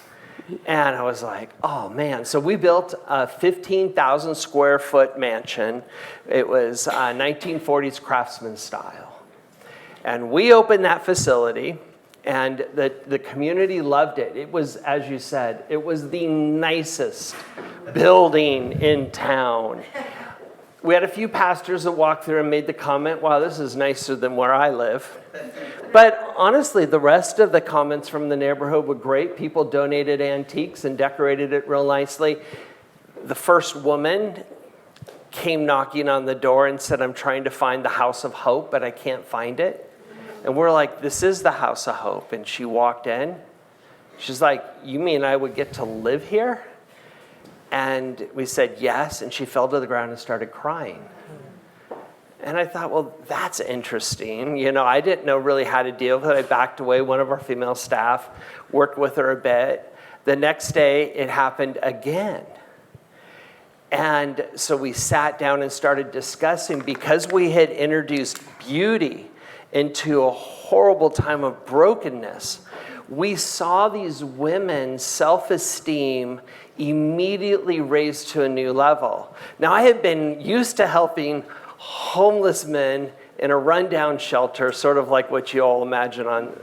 C: And I was like, oh man. So we built a 15,000 square foot mansion. It was 1940s craftsman style. And we opened that facility, and the community loved it. It was, as you said, it was the nicest building in town. We had a few pastors that walked through and made the comment, wow, this is nicer than where I live. But honestly, the rest of the comments from the neighborhood were great. People donated antiques and decorated it real nicely. The first woman came knocking on the door and said, I'm trying to find the House of Hope, but I can't find it. And we're like, this is the House of Hope. And she walked in. She's like, you mean I would get to live here? And we said yes, and she fell to the ground and started crying. And I thought, well, that's interesting. You know, I didn't know really how to deal with it. I backed away. One of our female staff worked with her a bit. The next day, it happened again. And so we sat down and started discussing, because we had introduced beauty into a horrible time of brokenness, we saw these women's self-esteem immediately raised to a new level. Now, I had been used to helping homeless men in a rundown shelter, sort of like what you all imagine on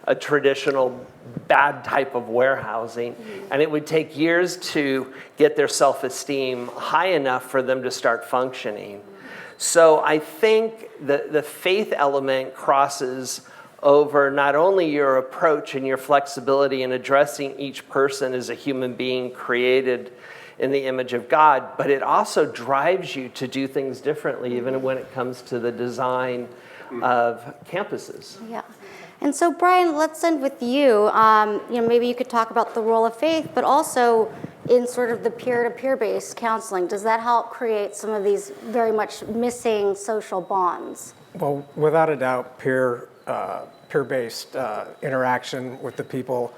C: a traditional bad type of warehousing. And it would take years to get their self-esteem high enough for them to start functioning. So I think the faith element crosses over not only your approach and your flexibility in addressing each person as a human being created in the image of God, but it also drives you to do things differently, even when it comes to the design of campuses.
B: Yeah. And so, Brian, let's end with you. Maybe you could talk about the role of faith, but also in sort of the peer-to-peer based counseling. Does that help create some of these very much missing social bonds?
D: Well, without a doubt, peer-based interaction with the people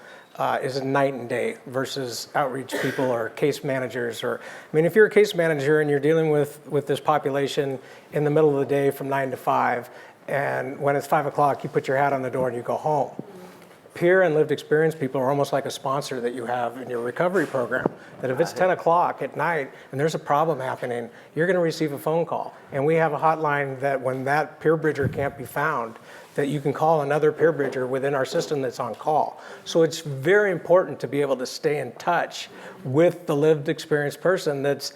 D: is a night and day versus outreach people or case managers. If you're a case manager and you're dealing with this population in the middle of the day from 9 to 5, and when it's 5 o'clock, you put your hat on the door and you go home. Peer and lived experience people are almost like a sponsor that you have in your recovery program, that if it's 10 o'clock at night and there's a problem happening, you're going to receive a phone call. And we have a hotline that when that peer bridger can't be found, that you can call another peer bridger within our system that's on call. So it's very important to be able to stay in touch with the lived experience person that's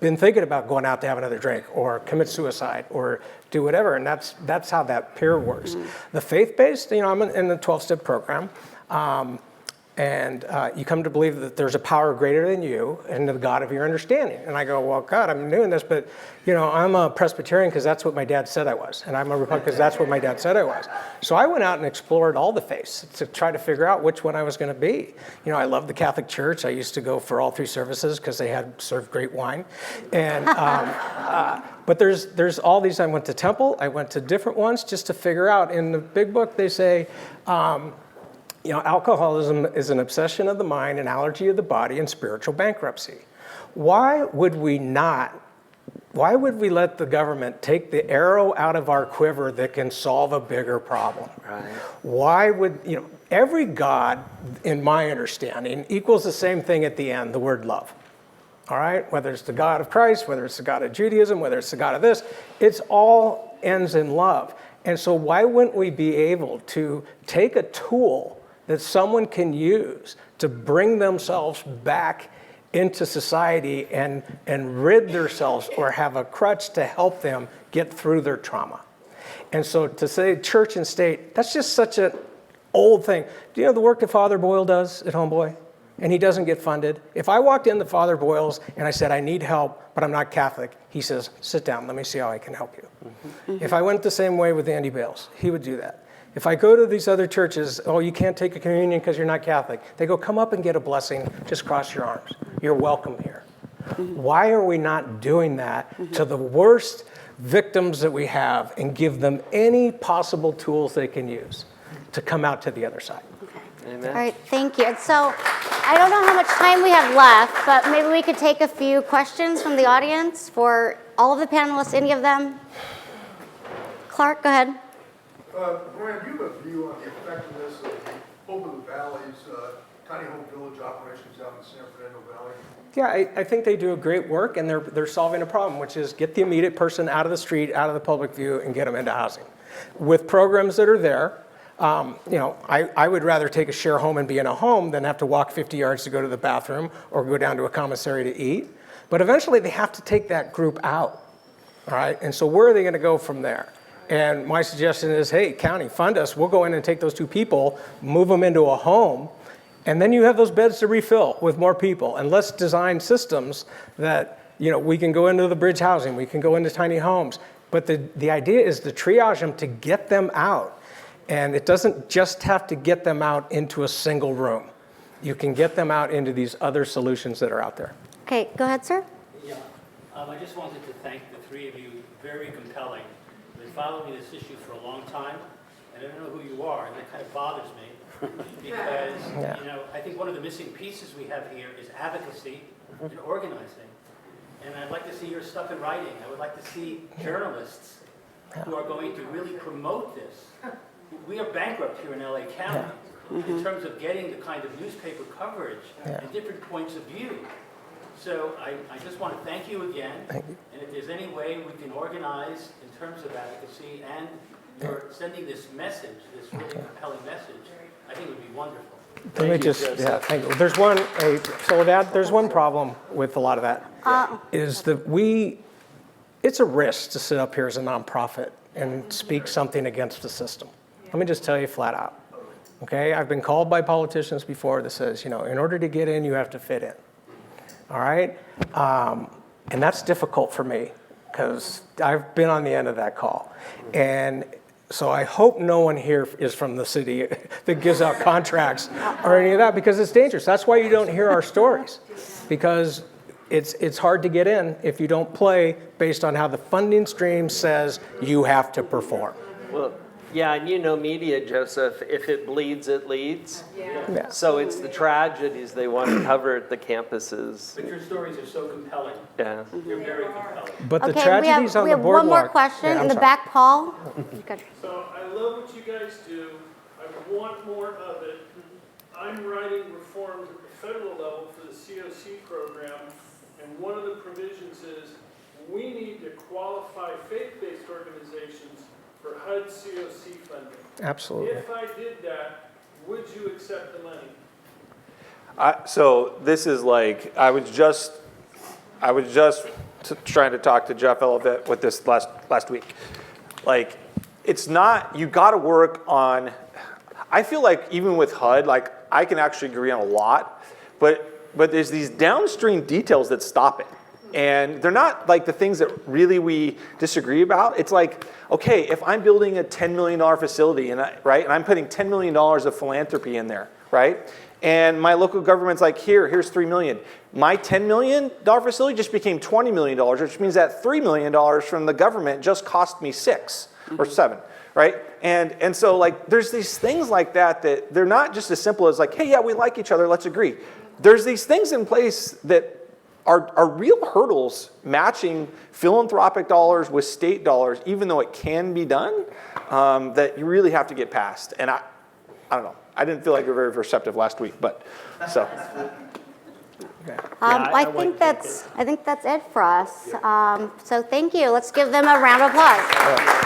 D: been thinking about going out to have another drink or commit suicide or do whatever, and that's how that peer works. The faith-based, I'm in the 12-step program, and you come to believe that there's a power greater than you and the God of your understanding. And I go, well, God, I'm doing this, but I'm a Presbyterian because that's what my dad said I was, and I'm a Republican because that's what my dad said I was. So I went out and explored all the faiths to try to figure out which one I was going to be. I love the Catholic Church. I used to go for all 3 services because they had served great wine, and but there's all these. I went to temple. I went to different ones just to figure out. In the big book, they say. Alcoholism is an obsession of the mind, an allergy of the body, and spiritual bankruptcy. Why would we let the government take the arrow out of our quiver that can solve a bigger problem?
C: Right.
D: Why would, every God, in my understanding, equals the same thing at the end, the word love. All right? Whether it's the God of Christ, whether it's the God of Judaism, whether it's the God of this, it's all ends in love. And so why wouldn't we be able to take a tool that someone can use to bring themselves back into society and rid themselves or have a crutch to help them get through their trauma. And so to say church and state, that's just such an old thing. Do you know the work that Father Boyle does at Homeboy? And he doesn't get funded. If I walked into Father Boyle's and I said, I need help, but I'm not Catholic, he says, sit down, let me see how I can help you. Mm-hmm. If I went the same way with Andy Bales, he would do that. If I go to these other churches, oh, you can't take a communion because you're not Catholic. They go, come up and get a blessing, just cross your arms. You're welcome here. Mm-hmm. Why are we not doing that to the worst victims that we have and give them any possible tools they can use to come out to the other side?
C: Amen.
B: All right, thank you. And so I don't know how much time we have left, but maybe we could take a few questions from the audience for all of the panelists, any of them. Clark, go ahead.
G: Brian, do you have a view on the effectiveness of the Hope of the Valley's tiny home village operations out in the San Fernando Valley?
D: Yeah, I think they do a great work, and they're solving a problem, which is get the immediate person out of the street, out of the public view, and get them into housing. With programs that are there, I would rather take a share home and be in a home than have to walk 50 yards to go to the bathroom or go down to a commissary to eat. But eventually they have to take that group out, all right? And so where are they going to go from there? And my suggestion is, hey, county, fund us. We'll go in and take those 2 people, move them into a home, and then you have those beds to refill with more people. And let's design systems that, we can go into the bridge housing, we can go into tiny homes. But the idea is to triage them to get them out. And it doesn't just have to get them out into a single room. You can get them out into these other solutions that are out there.
B: Okay, go ahead, sir.
H: Yeah, I just wanted to thank the 3 of you, very compelling. You've been following this issue for a long time, and I don't know who you are, and that kind of bothers me, because, I think one of the missing pieces we have here is advocacy and organizing. And I'd like to see your stuff in writing. I would like to see journalists who are going to really promote this. We are bankrupt here in LA County in terms of getting the kind of newspaper coverage and different points of view. So I just want to thank you again. And if there's any way we can organize in terms of advocacy and you're sending this message, this really compelling message, I think it would be wonderful.
D: Thank you. Thank you. There's there's one problem with a lot of that, is that it's a risk to sit up here as a nonprofit and speak something against the system. Let me just tell you flat out, okay? I've been called by politicians before that says, in order to get in, you have to fit in, all right? And that's difficult for me because I've been on the end of that call. And so I hope no one here is from the city that gives out contracts or any of that, because it's dangerous. That's why you don't hear our stories, because it's hard to get in if you don't play based on how the funding stream says you have to perform.
C: Well, yeah, and media, Joseph, if it bleeds, it leads.
D: Yeah.
C: So it's the tragedies they want to cover at the campuses.
H: But your stories are so compelling.
C: Yeah.
H: You're very compelling.
D: But the
B: Okay,
D: tragedies on
B: we
D: the
B: have
D: boardwalk.
B: one more question
D: Yeah,
B: in the
D: sorry.
B: back, Paul. Good.
I: So I love what you guys do. I want more of it. I'm writing reforms at the federal level for the COC program, and one of the provisions is we need to qualify faith-based organizations for HUD COC funding.
D: Absolutely.
I: If I did that, would you accept the money?
E: So this is like, I was just trying to talk to Jeff Elliott with this last week. Like, it's not, you got to work on, I feel like even with HUD, like I can actually agree on a lot, but there's these downstream details that stop it. And they're not like the things that really we disagree about. It's like, okay, if I'm building a $10 million facility and I'm putting $10 million of philanthropy in there, right? And my local government's like, here's $3 million. My $10 million facility just became $20 million, which means that $3 million from the government just cost me $6 or $7, right? And so like, there's these things like that they're not just as simple as like, hey, yeah, we like each other, let's agree. There's these things in place that are real hurdles matching philanthropic dollars with state dollars, even though it can be done, that you really have to get past. And I don't know. I didn't feel like we were very receptive last week, but so.
B: I think that's it for us. So thank you. Let's give them a round of applause.